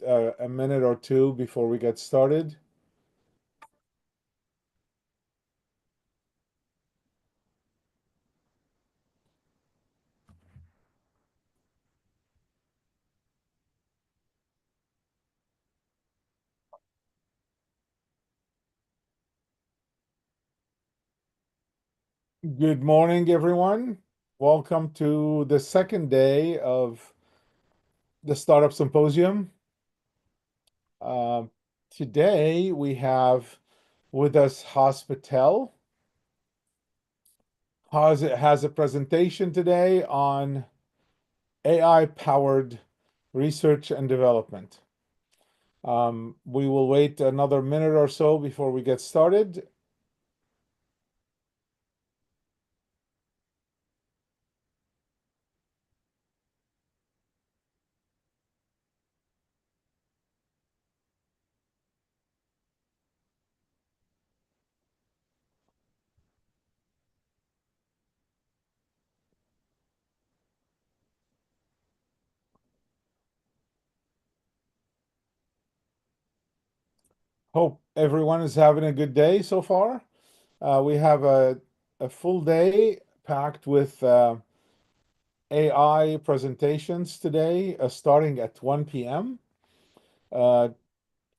a minute or two before we get started. Good morning, everyone. Welcome to the second day of the Startup Symposium. Today we have with us Haas Patel. Haas has a presentation today on AI-powered research and development. We will wait another minute or so before we get started. Hope everyone is having a good day so far. We have a full day packed with AI presentations today, starting at 1 p.m.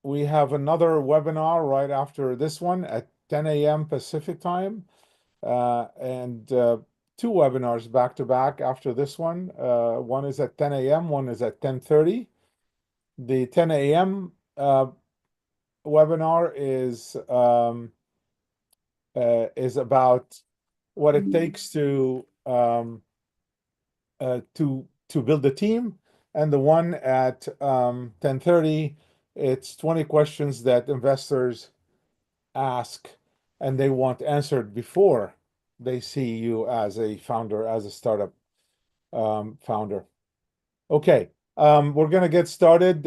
We have another webinar right after this one at 10 a.m. Pacific time, and two webinars back to back after this one. One is at 10 a.m., one is at 10:30. The 10 a.m. Webinar is about what it takes to build a team, and the one at 10:30, it's 20 questions that investors ask and they want answered before they see you as a founder, as a startup founder. Okay, we're going to get started.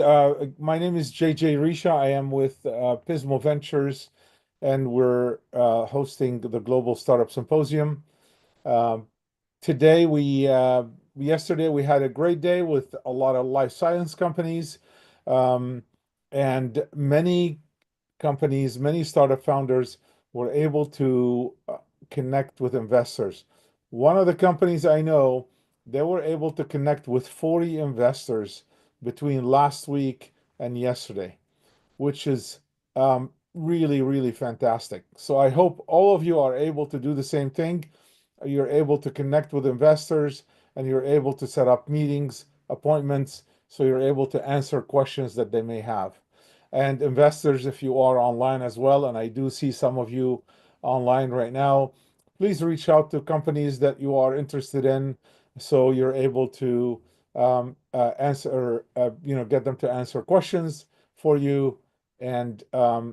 My name is JJ Risha. I am with Pismo Ventures, and we're hosting the Global Startup Symposium. Today, yesterday we had a great day with a lot of life science companies, and many companies, many startup founders were able to connect with investors. One of the companies I know, they were able to connect with 40 investors between last week and yesterday, which is really, really fantastic. So I hope all of you are able to do the same thing. You're able to connect with investors, and you're able to set up meetings, appointments, so you're able to answer questions that they may have. And investors, if you are online as well, and I do see some of you online right now, please reach out to companies that you are interested in, so you're able to answer, get them to answer questions for you, and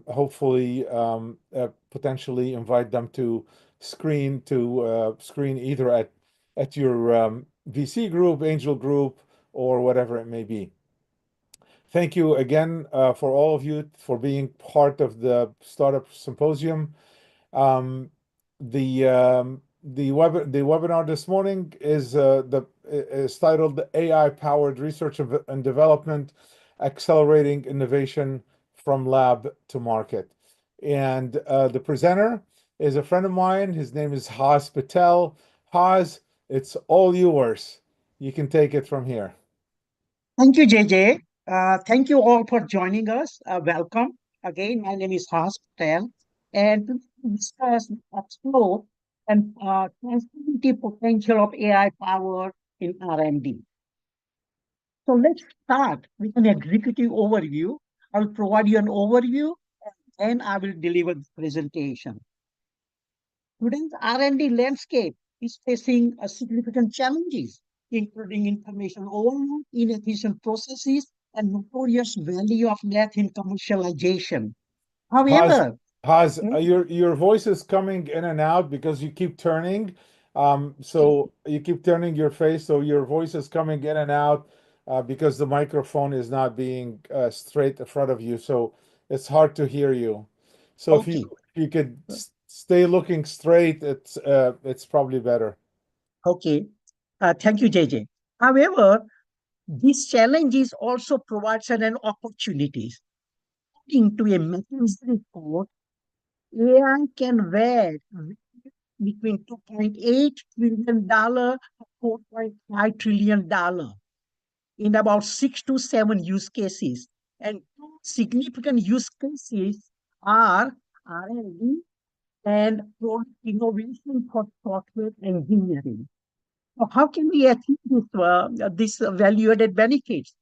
hopefully potentially invite them to screen either at your VC group, angel group, or whatever it may be. Thank you again for all of you for being part of the Startup Symposium. The webinar this morning is titled AI-Powered Research and Development, Accelerating Innovation from Lab to Market. And the presenter is a friend of mine. His name is Haas Patel. Haas, it's all yours. You can take it from here. Thank you, JJ. Thank you all for joining us. Welcome. Again, my name is Haas Patel, and to discuss, explore, and transformative potential of AI power in R&D. So let's start with an executive overview. I'll provide you an overview, and I will deliver the presentation. Today's R&D landscape is facing a significant challenges, including information overload, inefficient processes, and notorious value of math in commercialization. However, Haas, your voice is coming in and out because you keep turning. So you keep turning your face, so your voice is coming in and out because the microphone is not being straight in front of you. So it's hard to hear you. So if you could stay looking straight, it's probably better. Okay. Thank you, JJ. However, These challenges also provides an opportunities. According to a McKinsey report, AI can vary between $2.8 trillion to $4.5 trillion in about 6 to 7 use cases. And two significant use cases are R&D and product innovation for software engineering. So how can we achieve this value-added benefits?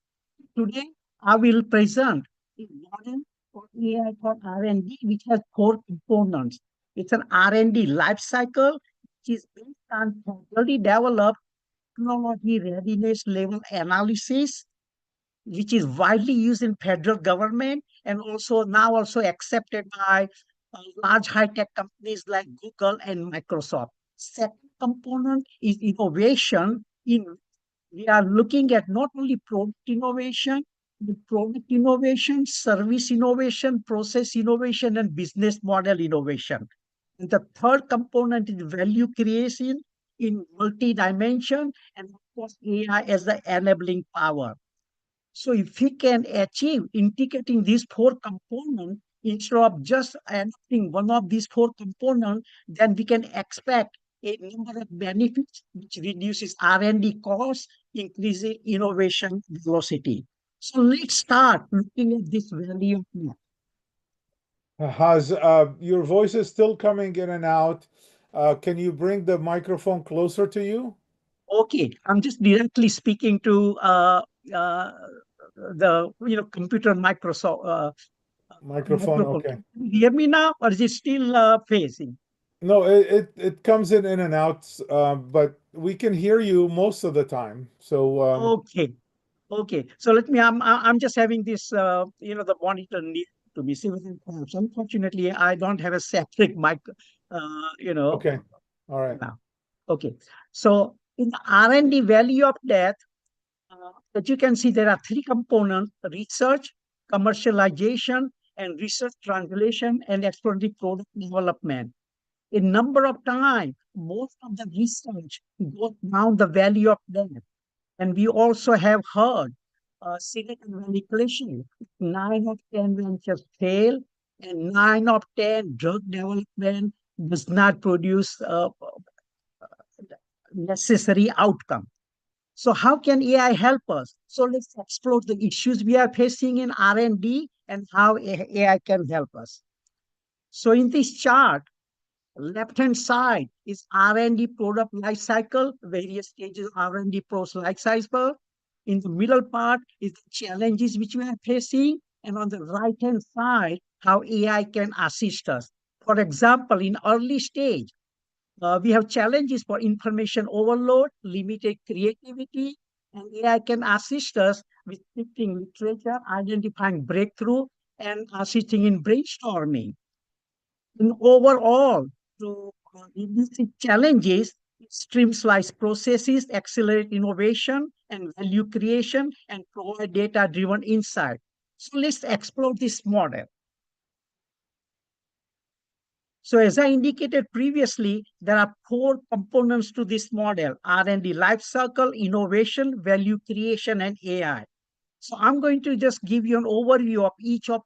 Today, I will present a model for AI for R&D, which has four components. It's an R&D life cycle, which is based on already developed technology readiness level analysis, which is widely used in federal government and also now also accepted by large high-tech companies like Google and Microsoft. Second component is innovation. In We are looking at not only product innovation, but product innovation, service innovation, process innovation, and business model innovation. And the third component is value creation in multi-dimension, and of course AI as the enabling power. So if we can achieve integrating these four components instead of just adopting one of these four components, then we can expect a number of benefits which reduces R&D costs, increasing innovation velocity. So let's start looking at this value map. Has your voice is still coming in and out. Can you bring the microphone closer to you? Okay, I'm just directly speaking to the computer Microsoft Microphone, microphone. okay. Can you hear me now, or is it still phasing? No, it comes in and out, but we can hear you most of the time. So Okay, okay. So let me. I'm just having this. The monitor near to me. See within tabs. Unfortunately, I don't have a separate mic. You know okay, all right. now. Okay. So in the R&D value of that, as you can see, there are three components: research, commercialization, and research translation and exploratory product development. A number of times, most of the research goes down the value of that. And we also have heard Silicon Valley cliche, 9 of 10 ventures fail, and 9 of 10 drug development does not produce necessary outcome. So how can AI help us? So let's explore the issues we are facing in R&D and how AI can help us. So in this chart, left-hand side is R&D product life cycle, various stages of R&D process life cycle. In the middle part is the challenges which we are facing. And on the right-hand side, how AI can assist us. For example, in early stage, we have challenges for information overload, limited creativity, and AI can assist us with sifting literature, identifying breakthrough, and assisting in brainstorming. And overall, to reduce the challenges, it streamlines processes, accelerate innovation and value creation, and provide data-driven insight. So let's explore this model. So as I indicated previously, there are four components to this model: R&D lifecycle, innovation, value creation, and AI. So I'm going to just give you an overview of each of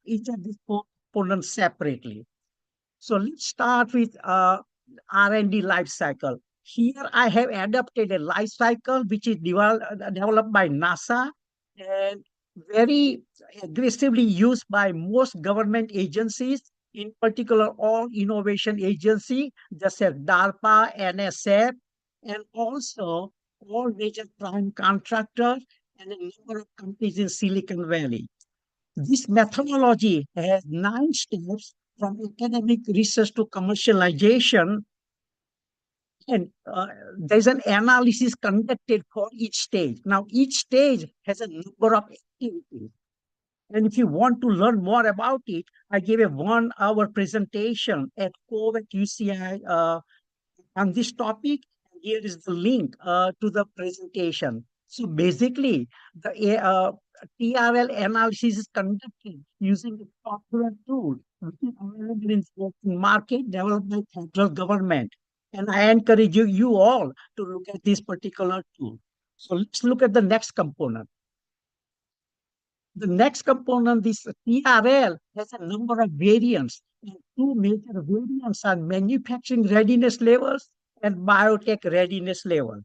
these four components separately. So let's start with R&D life cycle. Here I have adapted a life cycle which is developed by NASA and very aggressively used by most government agencies, in particular all innovation agency, just as DARPA, NSF, and also all major prime contractors and a number of companies in Silicon Valley. This methodology has 9 steps from academic research to commercialization, and there's an analysis conducted for each stage. Now, each stage has a number of activities. And if you want to learn more about it, I gave a 1 hour presentation at COVID UCI on this topic. Here is the link to the presentation. So basically, the TRL analysis is conducted using a software tool which is available in the open market developed by federal government. And I encourage you all to look at this particular tool. So let's look at the next component. The next component, this TRL, has a number of variants. And two major variants are manufacturing readiness levels and biotech readiness level.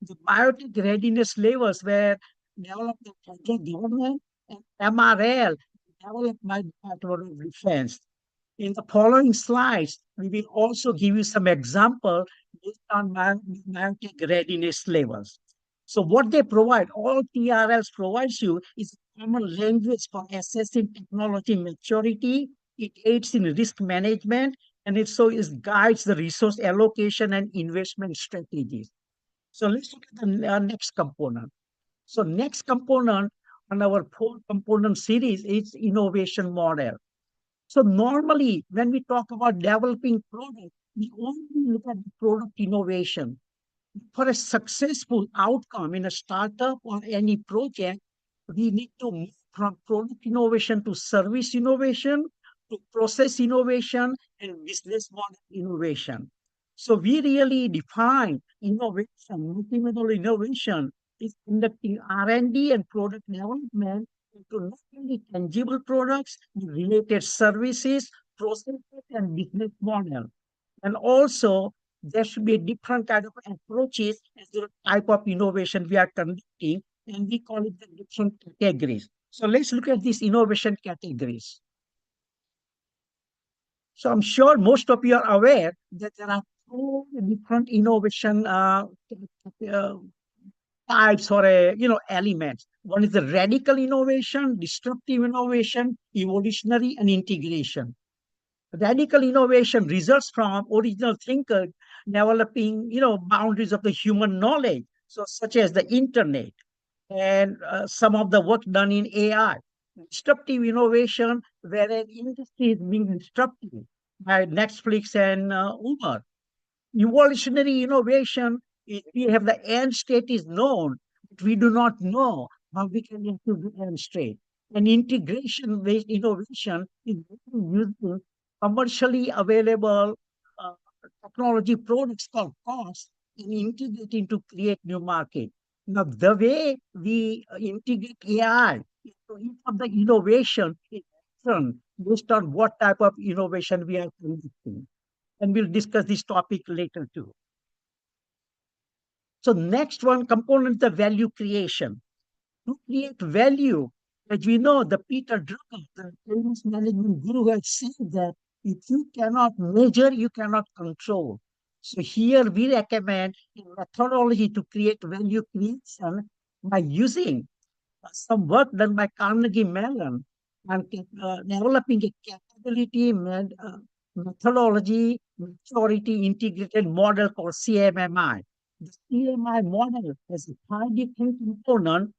The biotech readiness levels were developed by federal government, and MRL developed by Department of Defense. In the following slides, we will also give you some example based on biotech readiness levels. So what they provide, all TRLs provides you is a common language for assessing technology maturity. It aids in risk management, and it guides the resource allocation and investment strategies. So let's look at the next component. So next component on our four component series is innovation model. So normally, when we talk about developing product, we only look at the product innovation. For a successful outcome in a startup or any project, we need to move from product innovation to service innovation, to process innovation, and business model innovation. So we really define innovation, multimodal innovation is conducting R&D and product development into not only tangible products, but related services, processes, and business model. And also, there should be a different kind of approaches as the type of innovation we are conducting, and we call it the different categories. So let's look at these innovation categories. So I'm sure most of you are aware that there are four different innovation uh, types or elements. One is the radical innovation, disruptive innovation, evolutionary, and integration. Radical innovation results from original thinker developing, boundaries of the human knowledge, so such as the internet and some of the work done in AI. Disruptive innovation, where an industry is being disrupted by Netflix and Uber. Evolutionary innovation is we have the end state is known, but we do not know how we can get to the end state. And integration based innovation is using commercially available uh, technology products called cost and integrating to create new market. Now, the way we integrate AI into each of the innovation is different based on what type of innovation we are conducting, and we'll discuss this topic later too. So next one component, the value creation. To create value, as we know, the Peter Drucker, the famous management guru, has said that if you cannot measure, you cannot control. So here we recommend a methodology to create value creation by using some work done by Carnegie Mellon and developing a methodology maturity integrated model called CMMI. The CMI model has a five different components,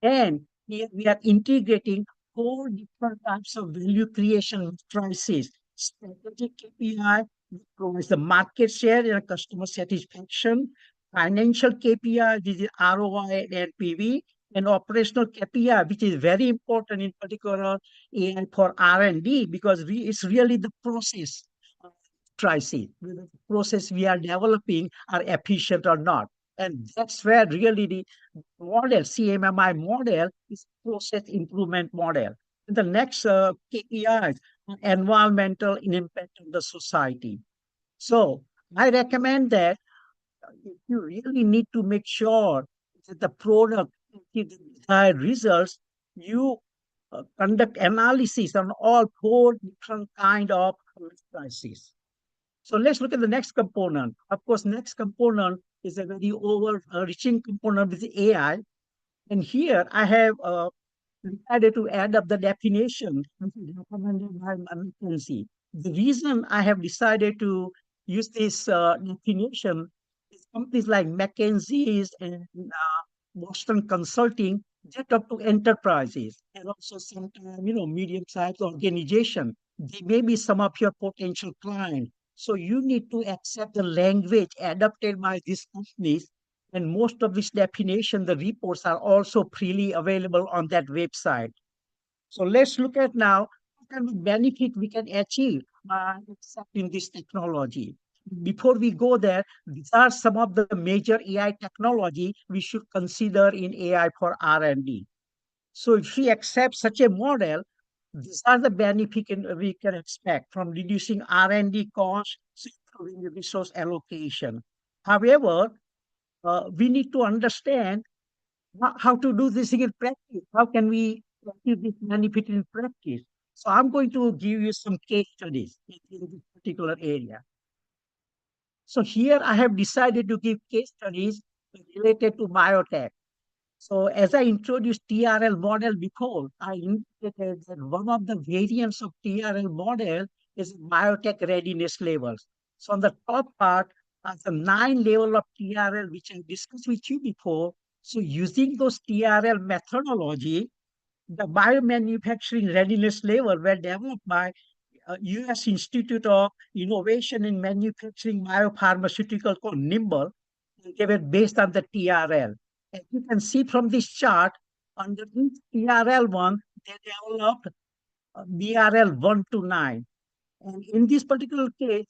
and here we are integrating four different types of value creation matrices. Strategic KPI, which provides the market share and customer satisfaction. Financial KPI, which is ROI and NPV. And operational KPI, which is very important in particular AI for R&D, because it's really the process matrices, whether the process we are developing are efficient or not. And that's where really the model, CMMI model, is process improvement model. And the next KPIs are environmental impact on the society. So I recommend that if you really need to make sure that the product gives the desired results, you conduct analysis on all four different kind of crises. So let's look at the next component. Of course, next component is a very overreaching component with AI. And here I have decided to add up the definition which is recommended by McKinsey. The reason I have decided to use this definition is companies like McKinsey's and Boston Consulting, they talk to enterprises and also sometimes, medium-sized organization. They may be some of your potential clients. So you need to accept the language adopted by these companies, and most of this definition, the reports are also freely available on that website. So let's look at now what kind of benefit we can achieve by accepting this technology. before we go there, these are some of the major AI technology we should consider in AI for R&D. So if we accept such a model, these are the benefits we can expect from reducing R&D costs, improving the resource allocation. However, we need to understand how to do this in practice. How can we achieve this benefit in practice? So I'm going to give you some case studies in this particular area. So here I have decided to give case studies related to biotech. So as I introduced TRL model before, I indicated that one of the variants of TRL model is biotech readiness levels. So on the top part are the 9 level of TRL, which I discussed with you before. So using those TRL methodology, the biomanufacturing readiness level were developed by U.S. Institute of Innovation in Manufacturing Biopharmaceutical called NIMBLE. They were based on the TRL. As you can see from this chart, under each TRL1, they developed BRL 1 to 9. And in this particular case,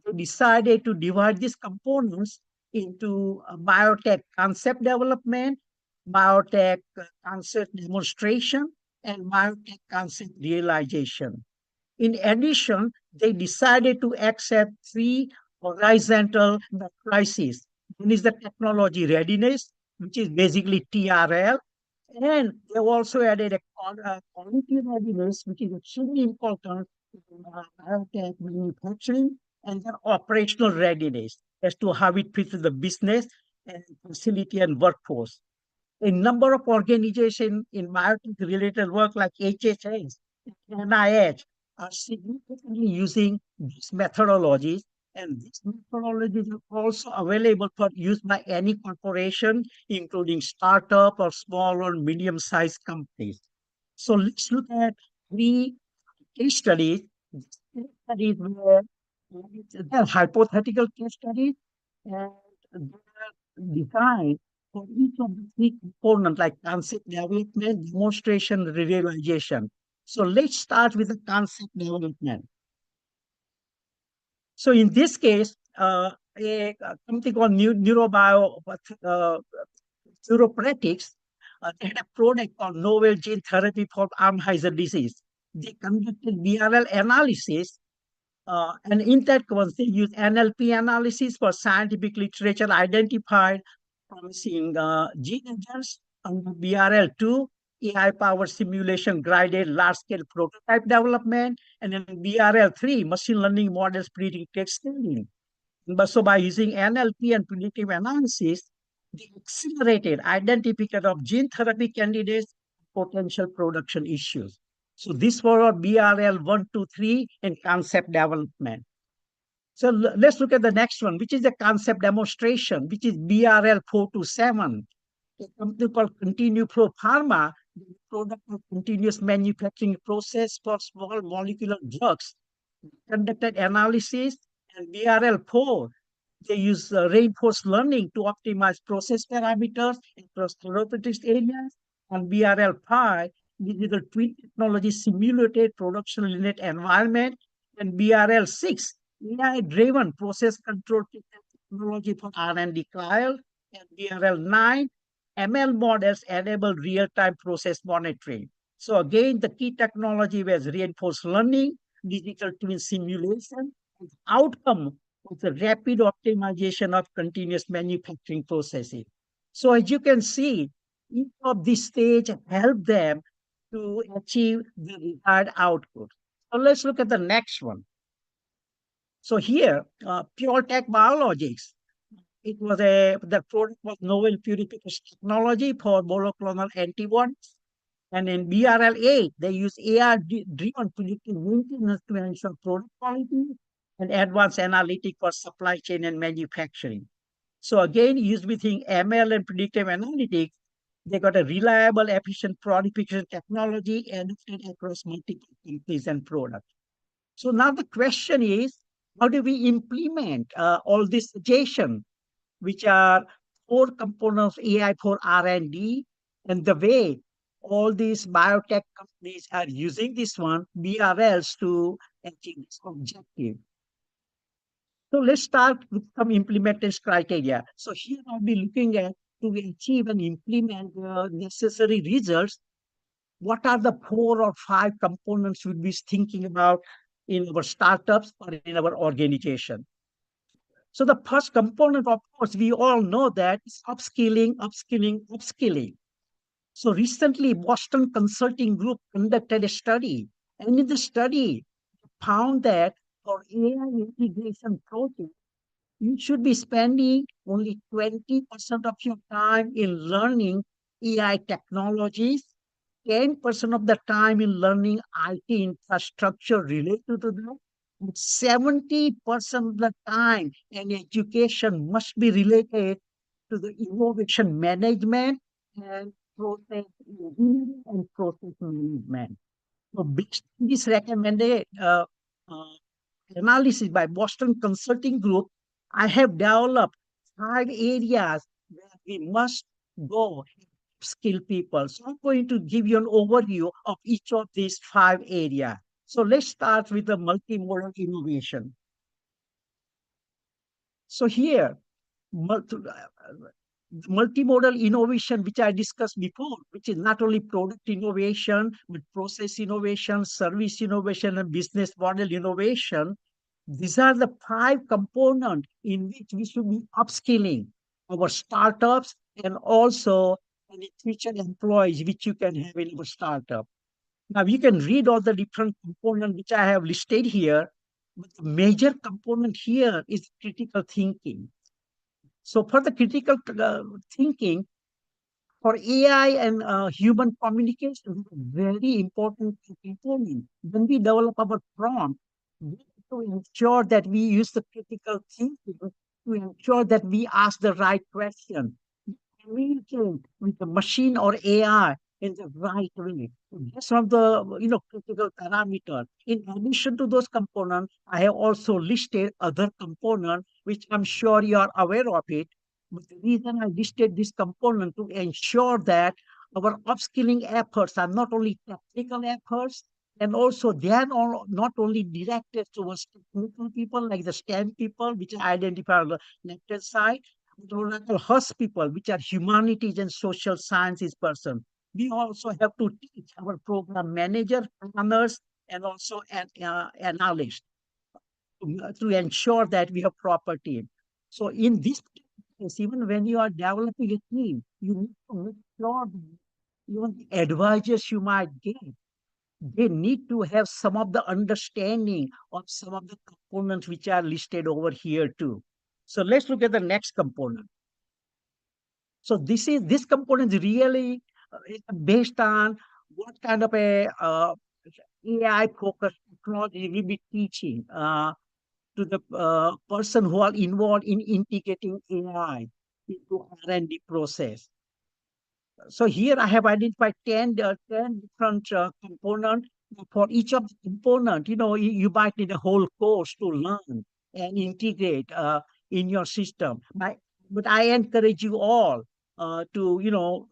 they decided to divide these components into biotech concept development, biotech concept demonstration, and biotech concept realization. In addition, they decided to accept three horizontal crises. One is the technology readiness, which is basically TRL, and they also added a quality readiness, which is extremely important in biotech manufacturing, and their operational readiness as to how it fits with the business and facility and workforce. A number of organizations in biotech-related work like HHS, NIH are significantly using these methodologies, and these methodologies are also available for use by any corporation, including startup or small or medium-sized companies. So let's look at three case studies. These case studies were they're hypothetical case studies, and they're designed for each of the three components like concept development, demonstration, realization. So let's start with the concept development. So in this case, something called neuropractics, they had a product called novel gene therapy for Alzheimer's disease. They conducted BRL analysis, and in that one, they use NLP analysis for scientific literature identified promising gene agents under BRL2, AI-powered simulation guided large-scale prototype development, and then BRL3, machine learning models predicted scaling. But so by using NLP and predictive analysis, they accelerated identification of gene therapy candidates, potential production issues. So this was BRL 1, 2, 3 in concept development. So let's look at the next one, which is the concept demonstration, which is BRL 4 to 7. A company called Continue Pro Pharma, the product of continuous manufacturing process for small molecular drugs, conducted analysis, and BRL4, they use reinforced learning to optimize process parameters across therapeutic areas, and BRL5, digital twin technology simulated production unit environment, and BRL6, AI-driven process control technology for R&D trial, and BRL9, ML models enable real-time process monitoring. So again, the key technology was reinforced learning, digital twin simulation, and outcome was the rapid optimization of continuous manufacturing processes. So as you can see, each of these stage help them to achieve the desired output. So let's look at the next one. So here, Pure Tech Biologics, it was the product was novel purification technology for monoclonal antibodies. And in BRL8, they use AI-driven predictive maintenance to ensure product quality and advanced analytic for supply chain and manufacturing. So again, used within ML and predictive analytics, they got a reliable, efficient purification technology adopted across multiple companies and products. So now the question is, how do we implement all this suggestion, which are four components of AI for R&D, and the way all these biotech companies are using this one, BRLs, to achieve this objective. So let's start with some implementation criteria. So here I'll be looking at to achieve and implement the necessary results. What are the 4 or 5 components we'll be thinking about in our startups or in our organization? So the first component, of course, we all know that is upskilling, upskilling, upskilling. So recently, Boston Consulting Group conducted a study, and in the study, found that for AI integration projects, you should be spending only 20% of your time in learning AI technologies, 10% of the time in learning IT infrastructure related to that, and 70% of the time in education must be related to the innovation management and process engineering and process management. So based on this recommended uh, analysis by Boston Consulting Group, I have developed 5 areas where we must go skill people. So I'm going to give you an overview of each of these 5 areas. So let's start with the multimodal innovation. So here, multimodal innovation, which I discussed before, which is not only product innovation, but process innovation, service innovation, and business model innovation. These are the 5 components in which we should be upskilling our startups and also any future employees which you can have in our startup. Now you can read all the different components which I have listed here, but the major component here is critical thinking. So for the critical thinking, for AI and human communication, very important component. When we develop our prompt, we have to ensure that we use the critical thinking to ensure that we ask the right question, communicate with the machine or AI in the right way. That's one of the critical parameter. In addition to those components, I have also listed other components which I'm sure you are aware of it. But the reason I listed this component to ensure that our upskilling efforts are not only technical efforts, and also they are not only directed towards technical people like the STEM people, which I identify on the left-hand side, local HUS people, which are humanities and social sciences person. We also have to teach our program manager, planners, and also analysts to ensure that we have proper team. So in this case, even when you are developing a team, you need to make sure that even the advisors you might get, they need to have some of the understanding of some of the components which are listed over here too. So let's look at the next component. So this component is really is based on what kind of a AI focused technology we be teaching to the person who are involved in integrating AI into R&D process. So here I have identified 10 different components. For each of the component, you might need a whole course to learn and integrate in your system. But I encourage you all to,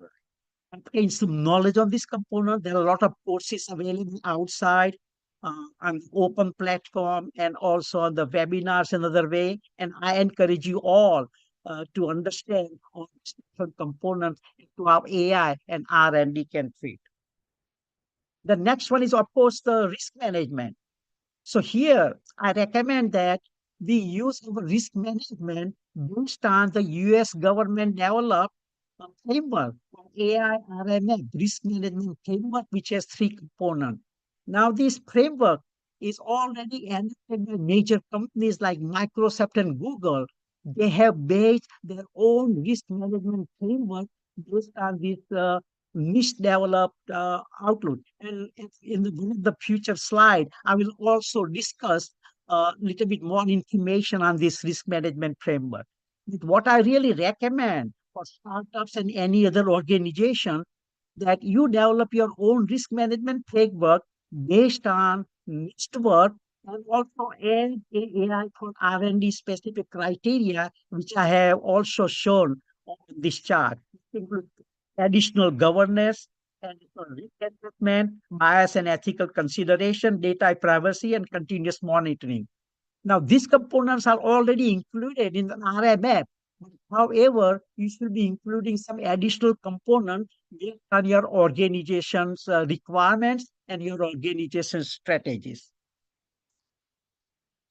gain some knowledge on this component. There are a lot of courses available outside on the open platform and also on the webinars another way. And I encourage you all to understand all these different components to how AI and R&D can fit. The next one is, of course, the risk management. So here, I recommend that we use our risk management based on the US government developed framework for AI R&amp risk management framework, which has 3 components. Now, this framework is already adopted by major companies like Microsoft and Google. They have based their own risk management framework based on this niche developed outlook. And in one of the future slide, I will also discuss a little bit more information on this risk management framework. But what I really recommend for startups and any other organization that you develop your own risk management framework based on niche work and also add AI for R&D specific criteria, which I have also shown on this chart. It includes additional governance, additional risk assessment, bias and ethical consideration, data privacy, and continuous monitoring. Now, these components are already included in the R&amp. However, you should be including some additional component based on your organization's requirements and your organization's strategies.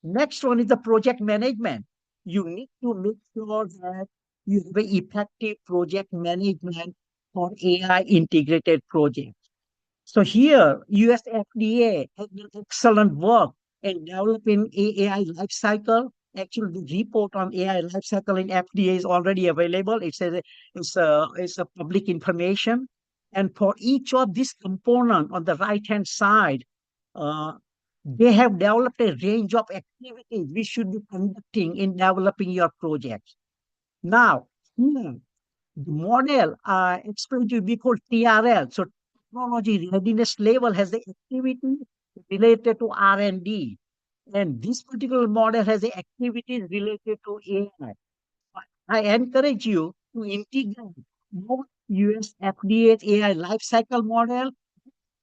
Next one is the project management. You need to make sure that you have an effective project management for AI integrated projects. So here, US FDA has done excellent work in developing AI lifecycle. Actually, the report on AI lifecycle in FDA is already available. It's a public information. And for each of these components on the right-hand side, uh, they have developed a range of activities we should be conducting in developing your projects. Now, here, the model I explained to you before TRL. So technology readiness level has the activity related to R&D. And this particular model has the activities related to AI. I encourage you to integrate both US FDA's AI lifecycle model,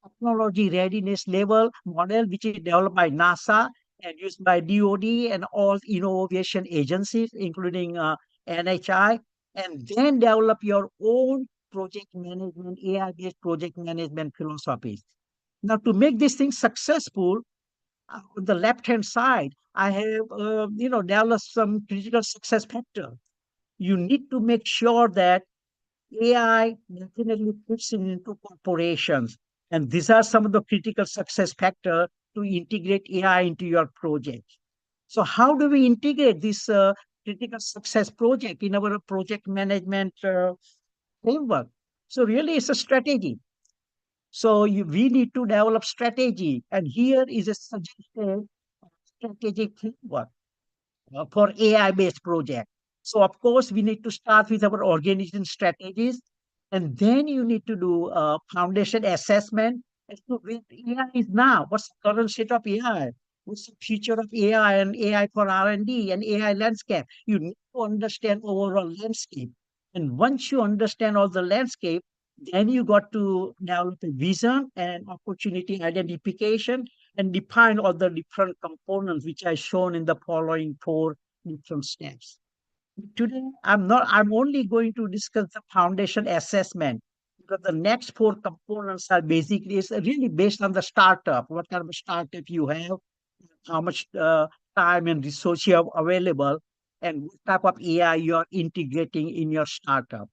technology readiness level model, which is developed by NASA and used by DoD and all innovation agencies, including NHI, and then develop your own project management, AI-based project management philosophies. Now, to make this thing successful, on the left-hand side, I have, developed some critical success factor. You need to make sure that AI definitely fits into corporations. And these are some of the critical success factors to integrate AI into your project. So how do we integrate this critical success project in our project management framework? So really it's a strategy. So we need to develop strategy. And here is a suggested strategic framework for AI-based project. So of course, we need to start with our organization strategies, and then you need to do a foundation assessment as to where AI is now. What's the current state of AI? What's the future of AI and AI for R&D and AI landscape? You need to understand overall landscape. And once you understand all the landscape, then you got to develop a vision and opportunity identification and define all the different components which I shown in the following four different steps. Today, I'm only going to discuss the foundation assessment because the next four components are basically, it's really based on the startup, what kind of a startup you have, how much time and resource you have available, and what type of AI you are integrating in your startup.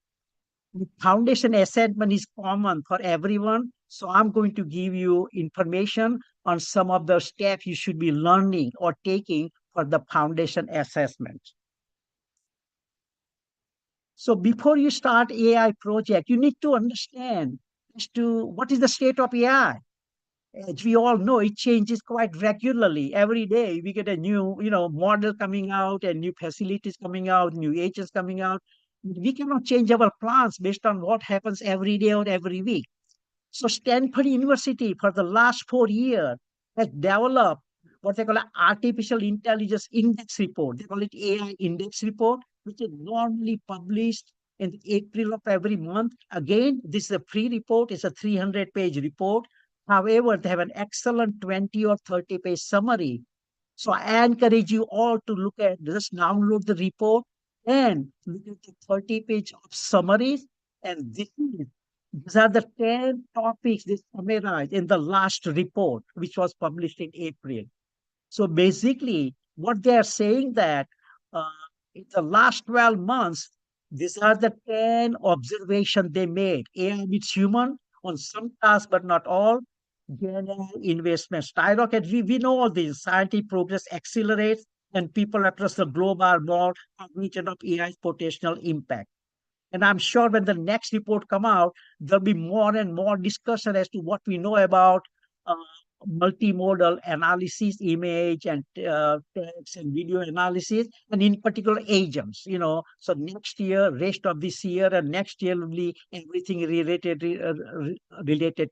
The foundation assessment is common for everyone. So I'm going to give you information on some of the steps you should be learning or taking for the foundation assessment. So before you start AI project, you need to understand as to what is the state of AI. As we all know, it changes quite regularly. Every day we get a new, model coming out and new facilities coming out, new agents coming out. We cannot change our plans based on what happens every day or every week. So Stanford University for the last 4 years has developed what they call an artificial intelligence index report. They call it AI index report, which is normally published in April of every month. Again, this is a free report. It's a 300-page report. However, they have an excellent 20 or 30-page summary. So I encourage you all to look at just download the report and look at the 30-page of summaries. And these are the 10 topics they summarized in the last report, which was published in April. So basically, what they are saying that uh, in the last 12 months, these are the 10 observations they made. AI meets human on some tasks, but not all. General investment skyrocket. We know all this. Scientific progress accelerates, and people across the globe are more cognizant of AI's potential impact. And I'm sure when the next report come out, there'll be more and more discussion as to what we know about uh, multimodal analysis, image and text and video analysis, and in particular agents. So next year, rest of this year, and next year will be everything related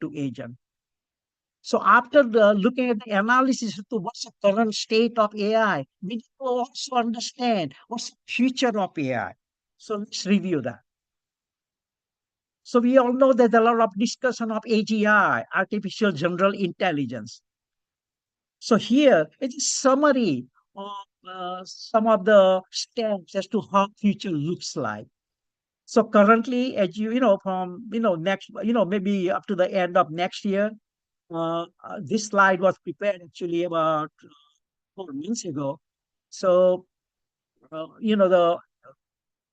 to agent. So after looking at the analysis to what's the current state of AI, we need to also understand what's the future of AI. So let's review that. So we all know there's a lot of discussion of AGI, artificial general intelligence. So here is a summary some of the steps as to how future looks like. So currently, as from next, maybe up to the end of next year, this slide was prepared actually about 4 months ago. So the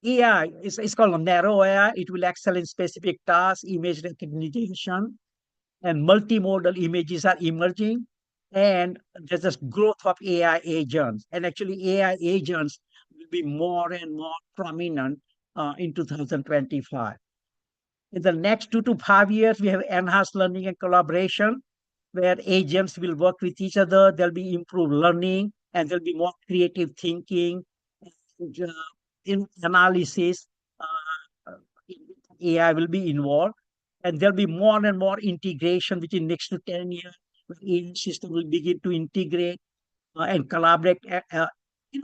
AI is called a narrow AI. It will excel in specific tasks, image recognition, and multimodal images are emerging. And there's this growth of AI agents. And actually, AI agents will be more and more prominent in 2025. In the next 2 to 5 years, we have enhanced learning and collaboration, where agents will work with each other. There'll be improved learning, and there'll be more creative thinking, and, analysis. Uh, AI will be involved, and there'll be more and more integration within next to 10 years. Where AI system will begin to integrate and collaborate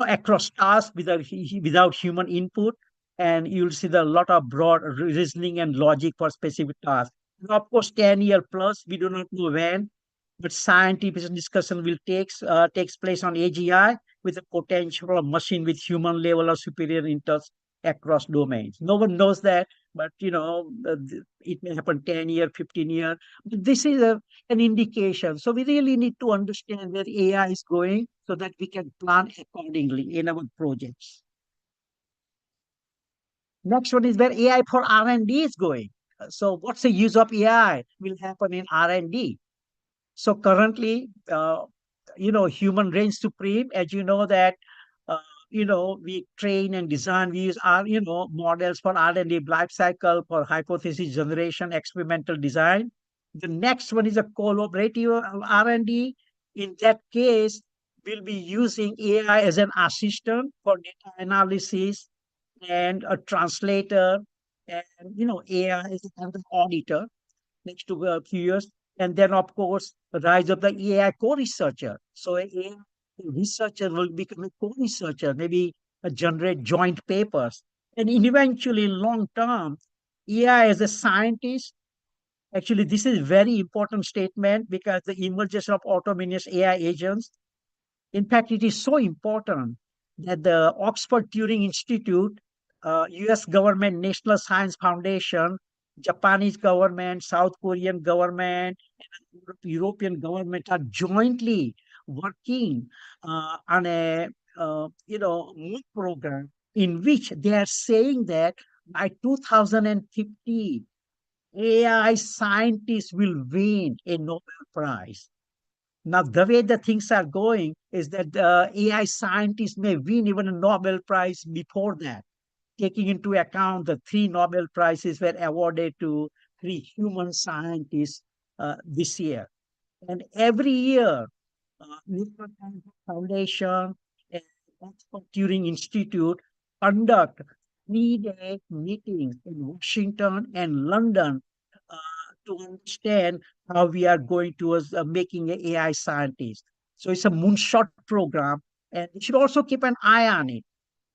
across tasks without human input, and you'll see the lot of broad reasoning and logic for specific tasks. And of course, 10-year plus, we do not know when, but scientific discussion will takes place on AGI with the potential of machine with human level or superior interest across domains. No one knows that, but it may happen 10 year, 15 year. This is an indication. So we really need to understand where AI is going so that we can plan accordingly in our projects. Next one is where AI for R&D is going. So what's the use of AI will happen in R&D. So currently, human reigns supreme. As you know that, uh, we train and design. We use our, models for R&D life cycle, for hypothesis generation, experimental design. The next one is a collaborative R&D. In that case, we'll be using AI as an assistant for data analysis and a translator, and AI is an auditor next to a few years. And then, of course, the rise of the AI co-researcher. So a AI researcher will become a co-researcher, maybe generate joint papers. And eventually, long term, AI as a scientist, actually, this is a very important statement because the emergence of autonomous AI agents, in fact, it is so important that the Oxford Turing Institute, US government, National Science Foundation, Japanese government, South Korean government, and European government are jointly working on a MOOC program in which they are saying that by 2050, AI scientists will win a Nobel Prize. Now, the way the things are going is that the AI scientists may win even a Nobel Prize before that, taking into account the 3 Nobel Prizes were awarded to 3 human scientists this year. And every year, National Science Foundation and Oxford Turing Institute conduct 3-day meetings in Washington and London uh, to understand how we are going towards making an AI scientist. So it's a moonshot program, and you should also keep an eye on it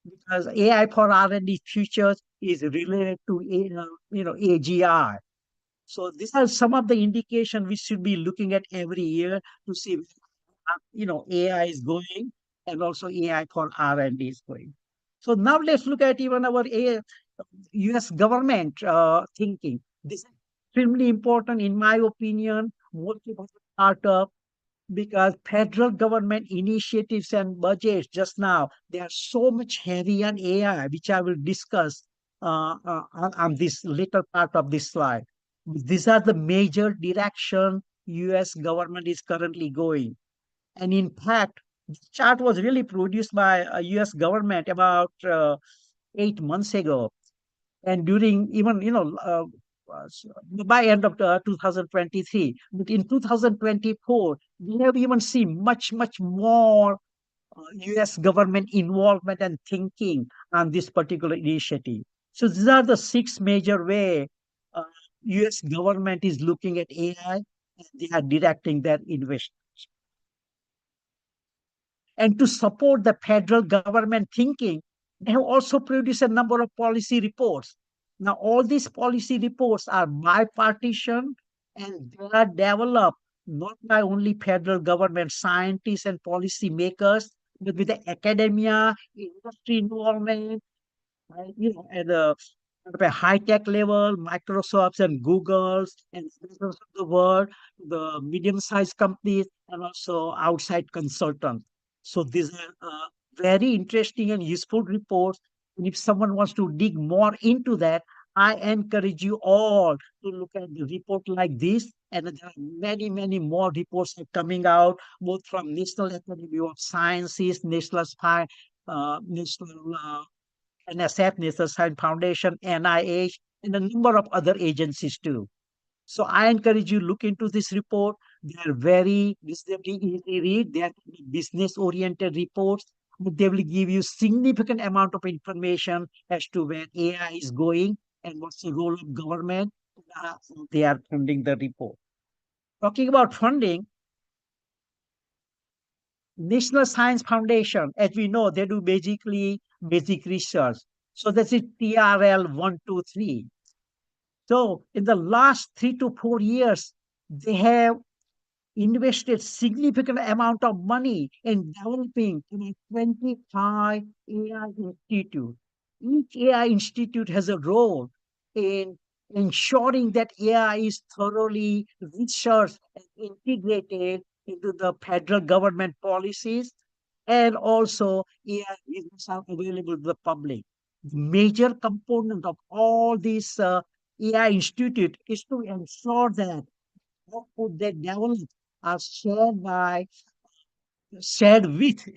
because AI for R&D futures is related to AGI. So these are some of the indication we should be looking at every year to see AI is going, and also AI for R&D is going. So now let's look at even our US government thinking. This is extremely important, in my opinion, mostly for startup, because federal government initiatives and budgets just now, they are so much heavy on AI, which I will discuss on this later part of this slide. These are the major direction US government is currently going. And in fact, this chart was really produced by a US government about 8 months ago. And during even, by end of 2023, but in 2024, we have even seen much, much more US government involvement and thinking on this particular initiative. So these are the 6 major way uh, US government is looking at AI, and they are directing their investment. And to support the federal government thinking, they have also produced a number of policy reports. Now, all these policy reports are bipartisan, and they are developed not by only federal government scientists and policy makers, with the academia, industry involvement, at the high tech level, Microsofts and Googles and Googles of the world, the medium sized companies, and also outside consultants. So these are very interesting and useful reports. And if someone wants to dig more into that, I encourage you all to look at the report like this. And there are many, many more reports are coming out, both from National Academy of Sciences, National NSF, National Science Foundation, NIH, and a number of other agencies too. So I encourage you look into this report. They are very reasonably easy read. They are business-oriented reports, but they will give you significant amount of information as to where AI is going and what's the role of government. They are funding the report. Talking about funding, National Science Foundation, as we know, they do basically basic research. So that's it, TRL 123. So in the last 3 to 4 years, they have invested significant amount of money in developing 25 AI institutes. Each AI institute has a role in ensuring that AI is thoroughly researched and integrated into the federal government policies, and also AI business are available to the public. The major component of all these AI institute is to ensure that output they develop are shared with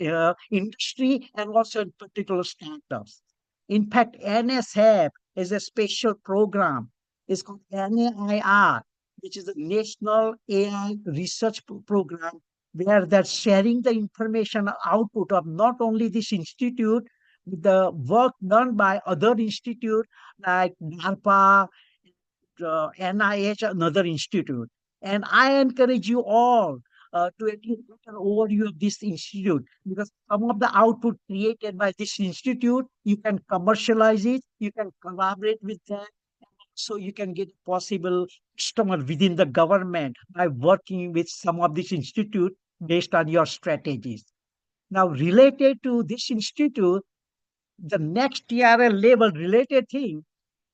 industry and also in particular startups. In fact, NSF is a special program. It's called NAIR, which is a National AI Research Program, where they're sharing the information output of not only this institute, with the work done by other institute like DARPA, NIH, another institute. And I encourage you all to at least get an overview of this institute, because some of the output created by this institute, you can commercialize it, you can collaborate with them, so you can get a possible customer within the government by working with some of this institute based on your strategies. Now, related to this institute, the next TRL level related thing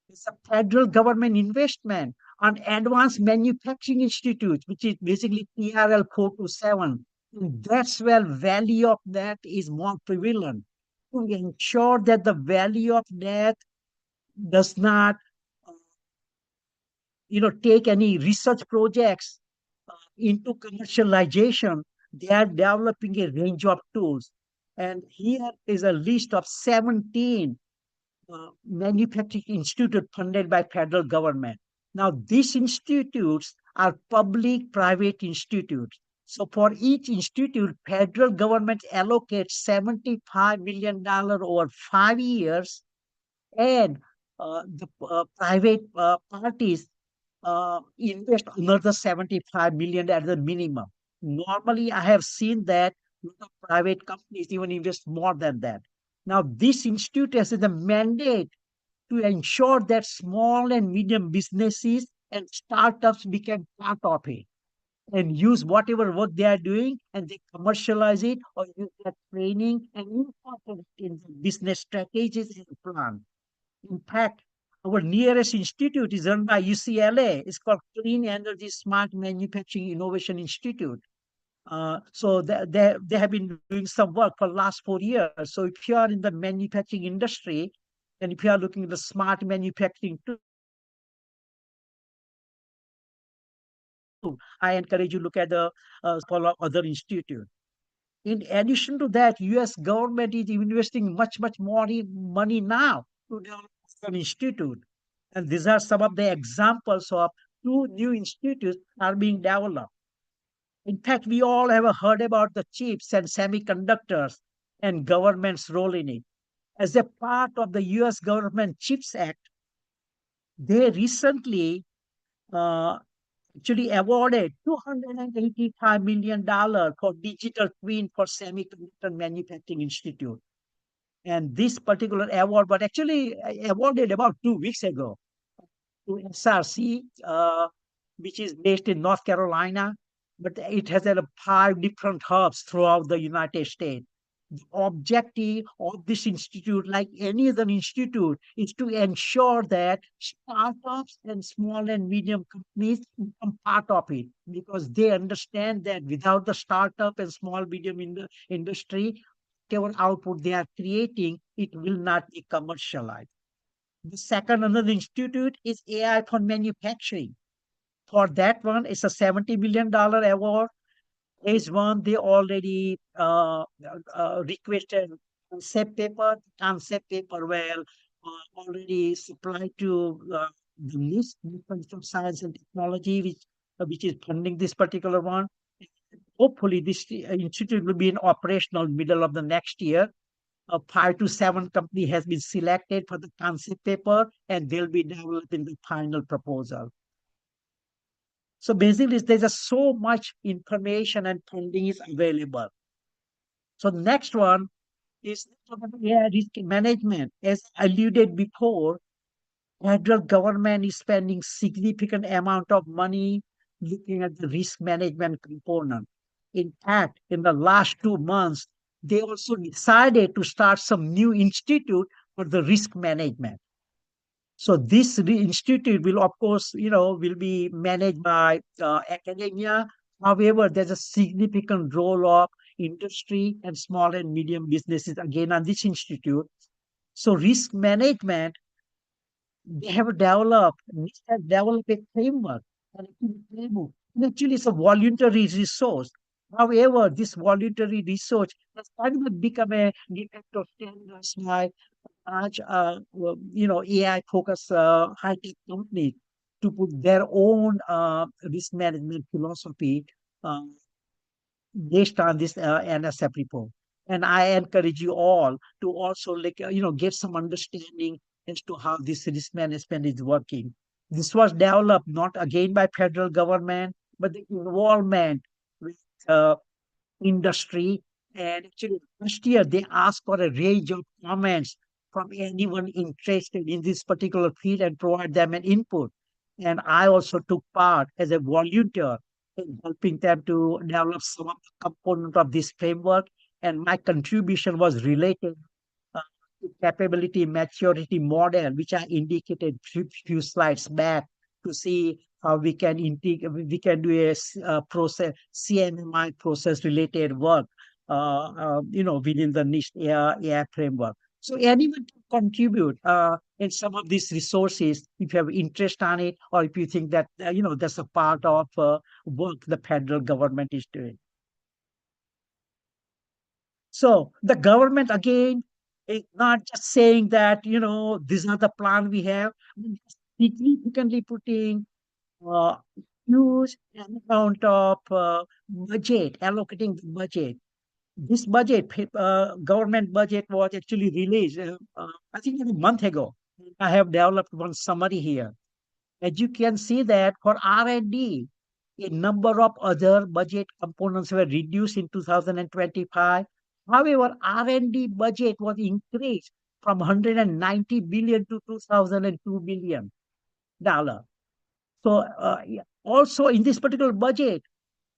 is a federal government investment on advanced manufacturing institutes, which is basically TRL 427. And that's where value of that is more prevalent, to ensure that the value of that does not uh, take any research projects into commercialization. They are developing a range of tools. And here is a list of 17 manufacturing institute funded by federal government. Now, these institutes are public-private institutes. So for each institute, federal government allocates $75 million over 5 years, and the private parties invest another 75 million at the minimum. Normally, I have seen that private companies even invest more than that. Now, this institute has the mandate to ensure that small and medium businesses and startups become part of it and use whatever work they are doing, and they commercialize it or use their training and incorporate it in the business strategies and plan. In fact, our nearest institute is run by UCLA. It's called Clean Energy Smart Manufacturing Innovation Institute. They have been doing some work for the last 4 years. So if you are in the manufacturing industry, and if you are looking at the smart manufacturing tool, I encourage you look at the couple of other institute. In addition to that, U.S. government is investing much more money now to develop an institute. And these are some of the examples of two new institutes are being developed. In fact, we all have heard about the chips and semiconductors and government's role in it. As a part of the US Government Chips Act, they recently uh, actually awarded $285 million for digital twin for Semiconductor Manufacturing Institute. And this particular award was actually awarded about 2 weeks ago to SRC, which is based in North Carolina, but it has 5 different hubs throughout the United States. The objective of this institute, like any other institute, is to ensure that startups and small and medium companies become part of it, because they understand that without the startup and small medium in the industry, whatever output they are creating, it will not be commercialized. The second another institute is AI for manufacturing. For that one, it's a $70 million award. Phase one, they already requested concept paper. Concept paper well already supplied to the NIST, Department of Science and Technology, which is funding this particular one. Hopefully, this institute will be in operational middle of the next year. 5 to 7 company has been selected for the concept paper, and they'll be developing the final proposal. So basically, there's just so much information and funding is available. So next one is AI risk management. As alluded before, federal government is spending significant amount of money looking at the risk management component. In fact, in the last 2 months, they also decided to start some new institute for the risk management. So this institute will, of course, will be managed by academia. However, there's a significant role of industry and small and medium businesses again on this institute. So risk management, they have developed, NIST has developed a framework and a playbook. And actually, it's a voluntary resource. However, this voluntary resource has kind of become a de facto standard by large, AI focused high tech companies to put their own risk management philosophy uh, based on this NSF report. And I encourage you all to also get some understanding as to how this risk management is working. This was developed not again by federal government, but the involvement with industry. And actually, last year they asked for a range of comments from anyone interested in this particular field and provide them an input. And I also took part as a volunteer in helping them to develop some of the component of this framework. And my contribution was related uh, to capability maturity model, which I indicated few slides back, to see how we can do a process CMMI process related work, within the niche AI framework. So anyone can contribute in some of these resources if you have interest on it, or if you think that that's a part of work the federal government is doing. So the government again is not just saying that these are the plan we have, but significantly putting uh, huge amount of budget, allocating the budget. This budget, government budget, was actually released, I think, a month ago. I have developed one summary here. As you can see that for R&D, a number of other budget components were reduced in 2025. However, R&D budget was increased from 190 billion to 2002 billion dollar. So yeah, also in this particular budget,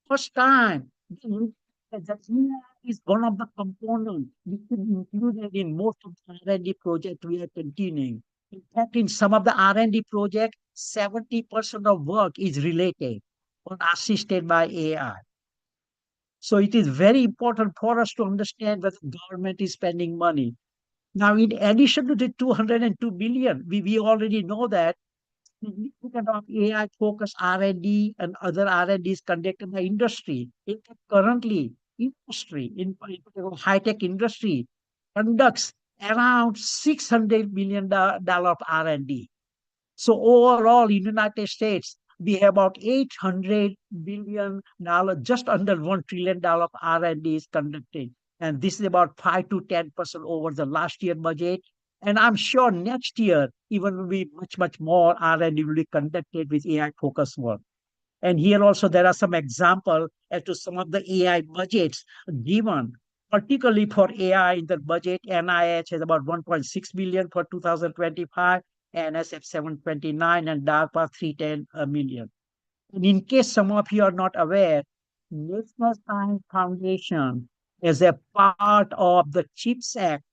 first time the AI is one of the components which is included in most of the R&D project we are continuing. In fact, in some of the R&D project, 70% of work is related or assisted by AI. So it is very important for us to understand that the government is spending money. Now, in addition to the 202 billion, we already know that significant of AI-focused R&D and other R&D is conducted by industry. In fact, currently, industry, in particular high-tech industry, conducts around $600 billion of R&D. So overall, in United States, we have about $800 billion, just under $1 trillion of R&D is conducted. And this is about 5 to 10% over the last year budget. And I'm sure next year, even will be much, much more R&D will be conducted with AI focused work. And here also there are some example as to some of the AI budgets given, particularly for AI in the budget. NIH has about 1.6 billion for 2025, NSF 729, and DARPA 310 million. And in case some of you are not aware, National Science Foundation as a part of the CHIPS Act,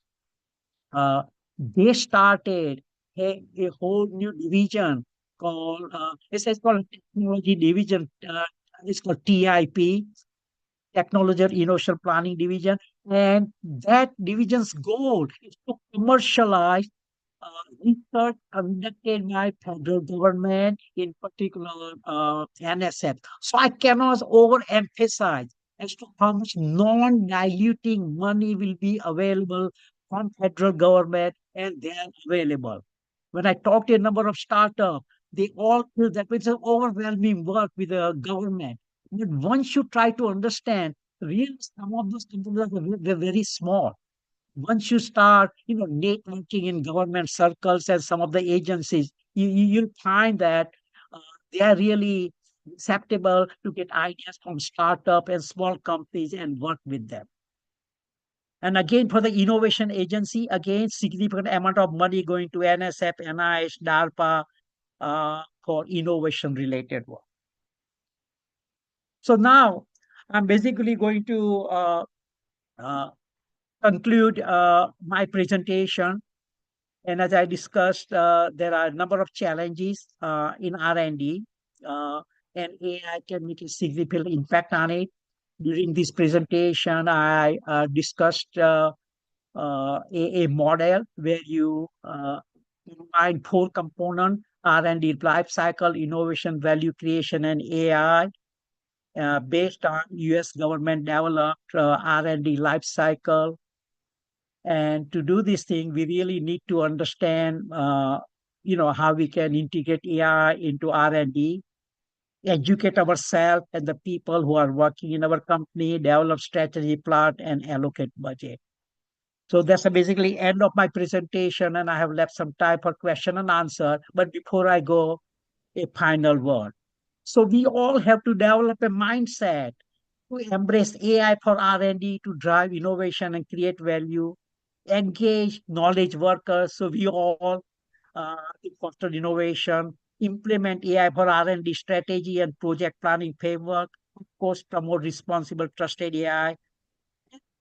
uh, they started a whole new division called, it's called technology division. It's called TIP, Technology and Innovation Planning Division. And that division's goal is to commercialize research conducted by federal government, in particular NSF. So I cannot overemphasize as to how much non-diluting money will be available from federal government, and they are available. When I talk to a number of startups, they all feel that it's an overwhelming work with the government. But once you try to understand, really some of those companies are very small. Once you start, networking in government circles and some of the agencies, you'll find that uh, they are really acceptable to get ideas from startup and small companies and work with them. And again, for the innovation agency, again, significant amount of money going to NSF, NIH, DARPA for innovation related work. So now I'm basically going to uh, conclude my presentation. And as I discussed, there are a number of challenges in R&D, and AI can make a significant impact on it. During this presentation, I discussed a model where you combine four components: R&D life cycle, innovation, value creation, and AI, based on U.S. government developed R&D life cycle. And to do this thing, we really need to understand, how we can integrate AI into R&D, educate ourselves and the people who are working in our company, develop strategy, plan, and allocate budget. So that's basically end of my presentation, and I have left some time for question and answer. But before I go, a final word. So we all have to develop a mindset to embrace AI for R&D to drive innovation and create value, engage knowledge workers. So we all to foster innovation, implement AI for R&D strategy and project planning framework, of course, promote responsible trusted AI,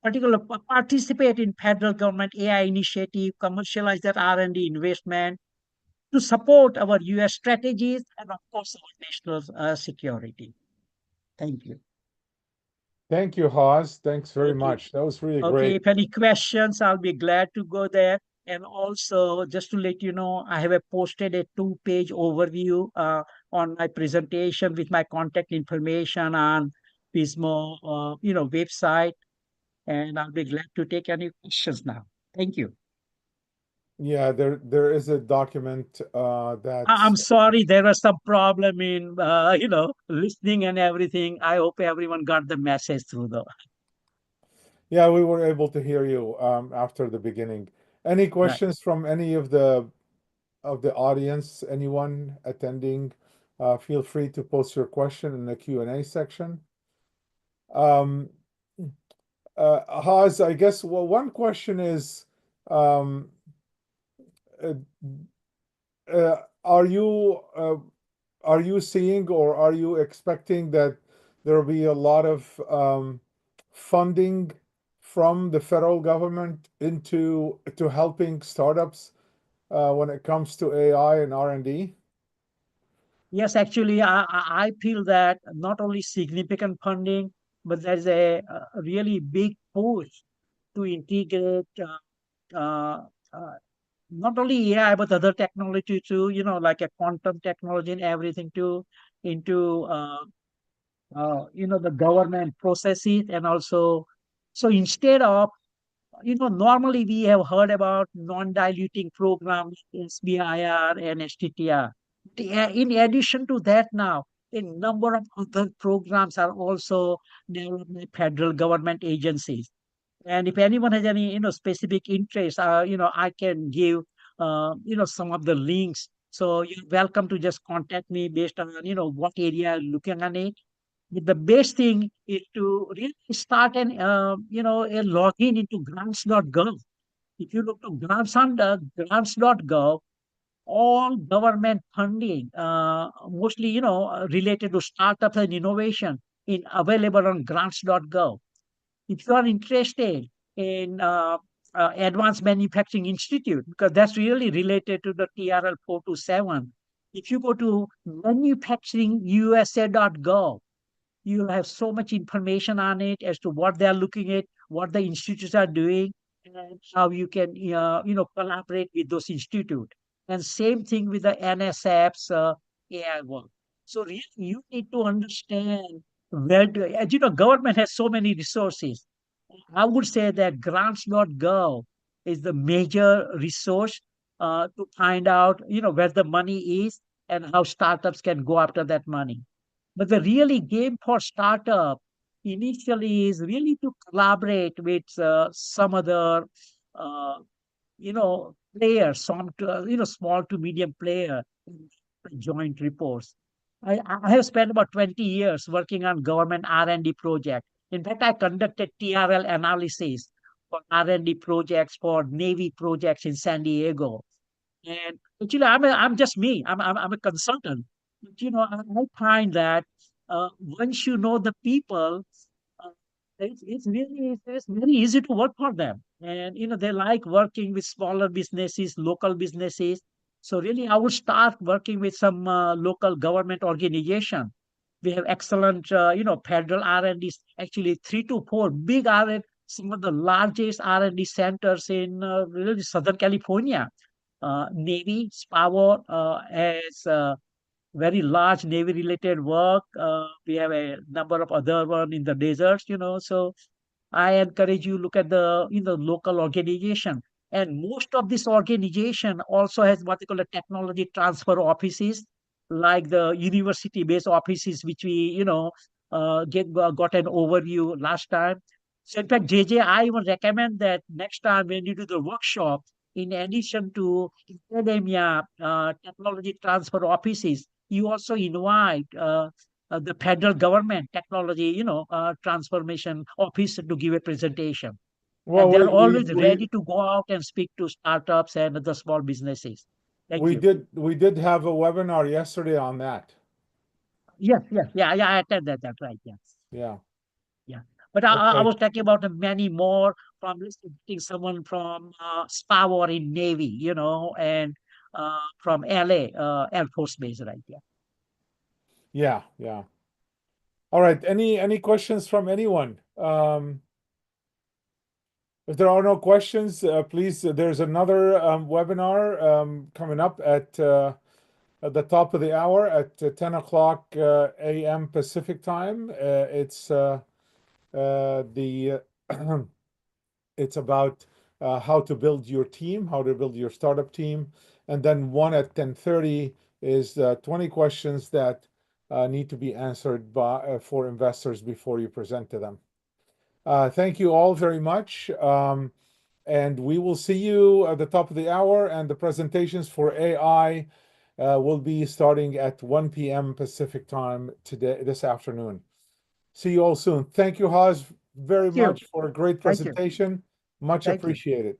particularly participate in federal government AI initiative, commercialize that R&D investment to support our US strategies and of course our national security. Thank you. Thank you, Haas. Thanks very Okay. much. That was really Okay, great. if any questions, I'll be glad to go there. And also, just to let you know, I have posted a two-page overview on my presentation with my contact information on Pismo, website. And I'll be glad to take any questions now. Thank you. Yeah, there is a document I'm that's sorry, there was some problem in, listening and everything. I hope everyone got the message through though. yeah, we were able to hear you after the beginning. Any Right. questions from any of the audience? Anyone attending? Feel free to post your question in the Q&A section. Um, Haas, I guess, well, one question is, um, uh, uh, are you are you seeing or are you expecting that there will be a lot of funding from the federal government into to helping startups when it comes to AI and R&D? Yes, actually, I feel that not only significant funding, but there's a really big push to integrate uh, uh, not only AI but other technology too. Like a quantum technology and everything too into the government processes, and also so instead of normally we have heard about non-diluting programs, SBIR and STTR. In addition to that, now a number of other programs are also developed by federal government agencies. And if anyone has any specific interest, I can give some of the links. So you're welcome to just contact me based on what area you're looking at it. But the best thing is to really start a login into grants.gov. If you look to grants.gov, all government funding, mostly, related to startups and innovation, in available on grants.gov. if you are interested in Advanced Manufacturing Institute, because that's really related to the TRL 427, if you go to manufacturingusa.gov, you'll have so much information on it as to what they are looking at, what the institutes are doing, and how you can collaborate with those institutes. And same thing with the NSF's AI work. So really, you need to understand where to, as you know, government has so many resources. I would say that grants.gov is the major resource to find out, where the money is and how startups can go after that money. But the really game for startup initially is really to collaborate with some other, uh, players, some small to medium player, in joint reports. I have spent about 20 years working on government R&D project. In fact, I conducted TRL analysis for R&D projects for Navy projects in San Diego. And actually, I'm just me. I'm a consultant. But I find that once you know the people, uh, it's very easy to work for them. And they like working with smaller businesses, local businesses. So really, I would start working with some local government organization. We have excellent, federal R&D, actually 3 to 4 big R&D, some of the largest R&D centers in really Southern California. Navy, Power has very large Navy related work. We have a number of other one in the deserts, so I encourage you look at the local organization. And most of this organization also has what they call the technology transfer offices, like the university-based offices, which we got an overview last time. So in fact, JJ, I even recommend that next time when you do the workshop, in addition to academia technology transfer offices, you also invite the federal government technology, transformation office to give a presentation. And Well, they're always ready to go out and speak to startups and the small businesses. Thank you. we did have a webinar yesterday on that. Yes, yes, yeah, yeah, I attended that, right? Yes, Yeah. yeah. But I Okay. was talking about many more from listening someone from Spawar in Navy, and from LA, Air Force Base, right? Yeah. Yeah. Yeah. All right. Any questions from anyone? If there are no questions, please, there's another webinar coming up at the top of the hour at 10 o'clock a.m. Pacific time. It's the it's about how to build your team, how to build your startup team, and then one at 10:30 is 20 questions that need to be answered by for investors before you present to them. Thank you all very much. And we will see you at the top of the hour, and the presentations for AI will be starting at 1 p.m. Pacific time today, this afternoon. See you all soon. Thank you, Haz, very Thank you. much for a great Thank you. presentation. Much Thank you. appreciated.